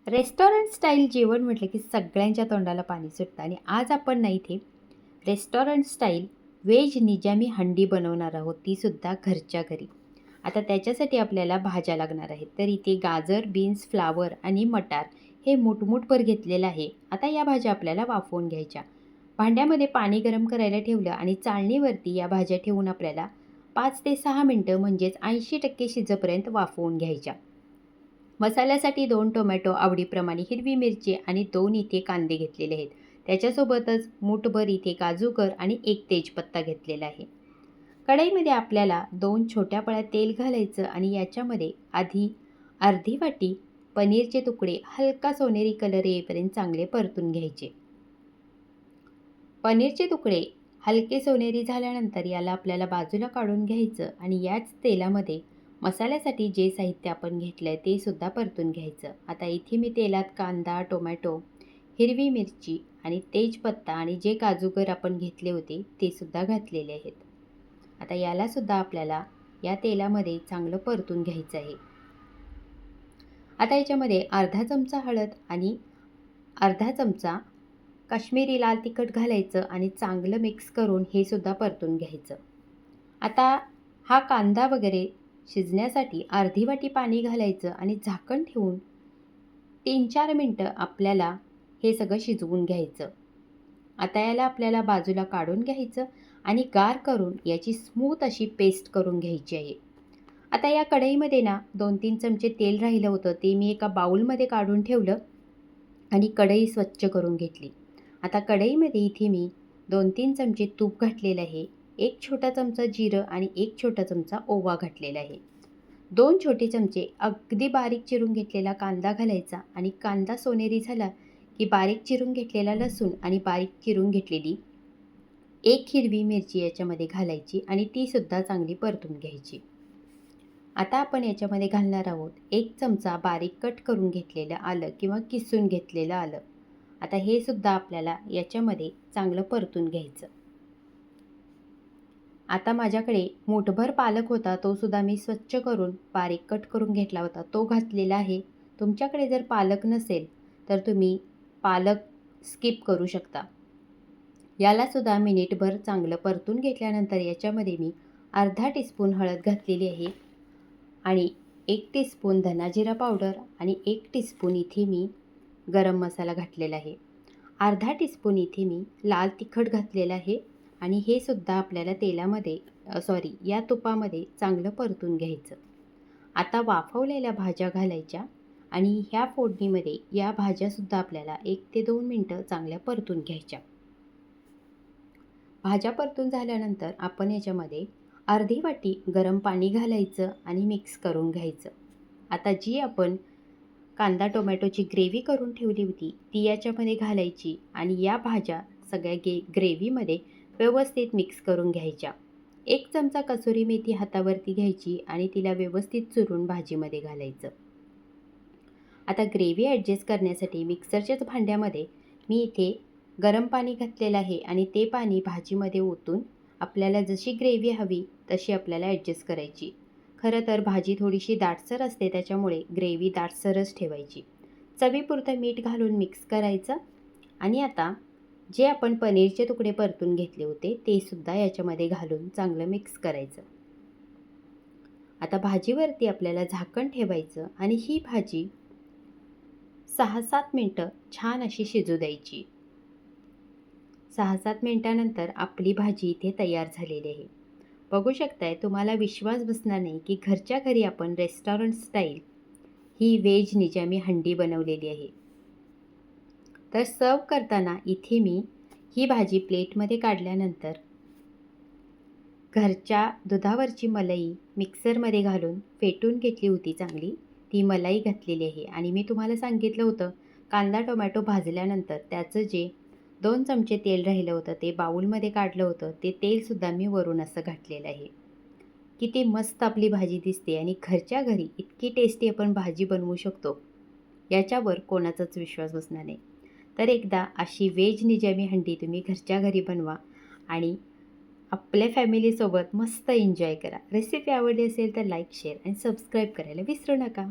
Restaurant style जेवण म्हटलं की सगळ्यांच्या तोंडाला पाणी सुटतं आणि आज आपण ना इथे रेस्टॉरंट स्टाईल व्हेज निजामी हंडी बनवणार आहोत, तीसुद्धा घरच्या घरी. आता त्याच्यासाठी आपल्याला भाज्या लागणार आहेत. तर इथे गाजर, बीन्स, फ्लावर आणि मटार हे मूठभर घेतलेलं आहे. आता या भाज्या आपल्याला वाफवून घ्यायच्या. भांड्यामध्ये पाणी गरम करायला ठेवलं आणि चाळणीवरती या भाज्या ठेवून आपल्याला 5 ते 6 मिनटं म्हणजेच 80% शिजेपर्यंत वाफवून घ्यायच्या. मसाल्यासाठी 2 टोमॅटो आवडीप्रमाणे, हिरवी मिरची आणि 2 इथे कांदे घेतलेले आहेत. त्याच्यासोबतच मूठभर इथे काजूकर आणि 1 तेजपत्ता घेतलेला आहे. कढईमध्ये आपल्याला 2 छोट्या पळ्या तेल घालायचं आणि याच्यामध्ये आधी अर्धी वाटी पनीरचे तुकडे हलका सोनेरी कलर येईपर्यंत चांगले परतून घ्यायचे. पनीरचे तुकडे हलके सोनेरी झाल्यानंतर याला आपल्याला बाजूला काढून घ्यायचं आणि याच तेलामध्ये मसाल्यासाठी जे साहित्य आपण घेतलं आहे ते सुद्धा परतून घ्यायचं. आता इथे मी तेलात कांदा, टोमॅटो, हिरवी मिरची आणि तेजपत्ता आणि जे काजूगर आपण घेतले होते ते सुद्धा घातलेले आहेत. आता यालासुद्धा आपल्याला या तेलामध्ये चांगलं परतून घ्यायचं आहे. आता याच्यामध्ये अर्धा चमचा हळद आणि अर्धा चमचा काश्मीरी लाल तिखट घालायचं आणि चांगलं मिक्स करून हे सुद्धा परतून घ्यायचं. आता हा कांदा वगैरे शिजण्यासाठी अर्धी वाटी पाणी घालायचं आणि झाकण ठेवून 3-4 मिनटं आपल्याला हे सगळं शिजवून घ्यायचं. आता याला आपल्याला बाजूला काढून घ्यायचं आणि गार करून याची स्मूथ अशी पेस्ट करून घ्यायची आहे. आता या कढईमध्ये ना 2-3 चमचे तेल राहिलं होतं ते मी एका बाउलमध्ये काढून ठेवलं आणि कढई स्वच्छ करून घेतली. आता कढईमध्ये इथे मी 2-3 चमचे तूप घातलेलं आहे. 1 छोटा चमचा जिरं आणि 1 छोटा चमचा ओवा घातलेला आहे. 2 छोटे चमचे अगदी बारीक चिरून घेतलेला कांदा घालायचा आणि कांदा सोनेरी झाला की बारीक चिरून घेतलेला लसूण आणि बारीक चिरून घेतलेली 1 हिरवी मिरची याच्यामध्ये घालायची आणि तीसुद्धा चांगली परतून घ्यायची. आता आपण याच्यामध्ये घालणार आहोत 1 चमचा बारीक कट करून घेतलेलं आलं किंवा किसून घेतलेलं आलं. आता हे सुद्धा आपल्याला याच्यामध्ये चांगलं परतून घ्यायचं. आता माझ्याकडे मूठभर पालक होता, तो सुद्धा मी स्वच्छ करून बारीक कट करून घेतला होता, तो घातलेला आहे. तुमच्याकडे जर पालक नसेल तर तुम्ही पालक स्किप करू शकता. यालासुद्धा मिनिटभर चांगलं परतून घेतल्यानंतर याच्यामध्ये मी अर्धा टीस्पून हळद घातलेली आहे आणि 1 टीस्पून धना जिरा पावडर आणि 1 टीस्पून इथे मी गरम मसाला घातलेला आहे. अर्धा टीस्पून इथे मी लाल तिखट घातलेलं आहे आणि हे सुद्धा आपल्याला तेलामध्ये या तुपामध्ये चांगलं परतून घ्यायचं. आता वाफवलेल्या भाज्या घालायच्या आणि ह्या फोडणीमध्ये या भाज्यासुद्धा आपल्याला 1 ते 2 मिनटं चांगल्या परतून घ्यायच्या. भाज्या परतून झाल्यानंतर आपण याच्यामध्ये अर्धी वाटी गरम पाणी घालायचं आणि मिक्स करून घ्यायचं. आता जी आपण कांदा टोमॅटोची ग्रेव्ही करून ठेवली होती ती याच्यामध्ये घालायची आणि या भाज्या सगळ्या ग्रेव्हीमध्ये व्यवस्थित मिक्स करून घ्यायच्या. 1 चमचा कसुरी मेथी हातावरती घ्यायची आणि तिला व्यवस्थित चुरून भाजीमध्ये घालायचं. आता ग्रेव्ही ॲडजस्ट करण्यासाठी मिक्सरच्याच भांड्यामध्ये मी इथे गरम पाणी घातलेलं आहे आणि ते पाणी भाजीमध्ये ओतून आपल्याला जशी ग्रेव्ही हवी तशी आपल्याला ॲडजस्ट करायची. खरं तर भाजी थोडीशी दाटसर असते, त्याच्यामुळे ग्रेव्ही दाटसरच ठेवायची. चवीपुरतं मीठ घालून मिक्स करायचं आणि आता जे आपण पनीरचे तुकडे परतून घेतले होते ते सुद्धा याच्यामध्ये घालून चांगलं मिक्स करायचं. आता भाजीवरती आपल्याला झाकण ठेवायचं आणि ही भाजी 6-7 मिनटं छान अशी शिजू द्यायची. 6-7 मिनटानंतर आपली भाजी इथे तयार झालेली आहे. बघू शकताय, तुम्हाला विश्वास बसणार नाही की घरच्या घरी आपण रेस्टॉरंट स्टाईल ही व्हेज निजामी हंडी बनवलेली आहे. तर सर्व करताना इथे मी ही भाजी प्लेटमध्ये काढल्यानंतर घरच्या दुधावरची मलाई मिक्सरमध्ये घालून फेटून घेतली होती चांगली, ती मलाई घातलेली आहे. आणि मी तुम्हाला सांगितलं होतं कांदा टोमॅटो भाजल्यानंतर त्याचं जे 2 चमचे तेल राहिलं होतं ते बाउलमध्ये काढलं होतं, ते तेलसुद्धा मी वरून असं घातलेलं आहे. किती मस्त आपली भाजी दिसते आणि घरच्या घरी इतकी टेस्टी आपण भाजी बनवू शकतो याच्यावर कोणाचाच विश्वास बसणार नाही. तर एकदा अशी व्हेज निजामी हंडी तुम्ही घरच्या घरी बनवा आणि आपल्या फॅमिलीसोबत मस्त एन्जॉय करा. रेसिपी आवडली असेल तर लाईक, शेअर आणि सबस्क्राईब करायला विसरू नका.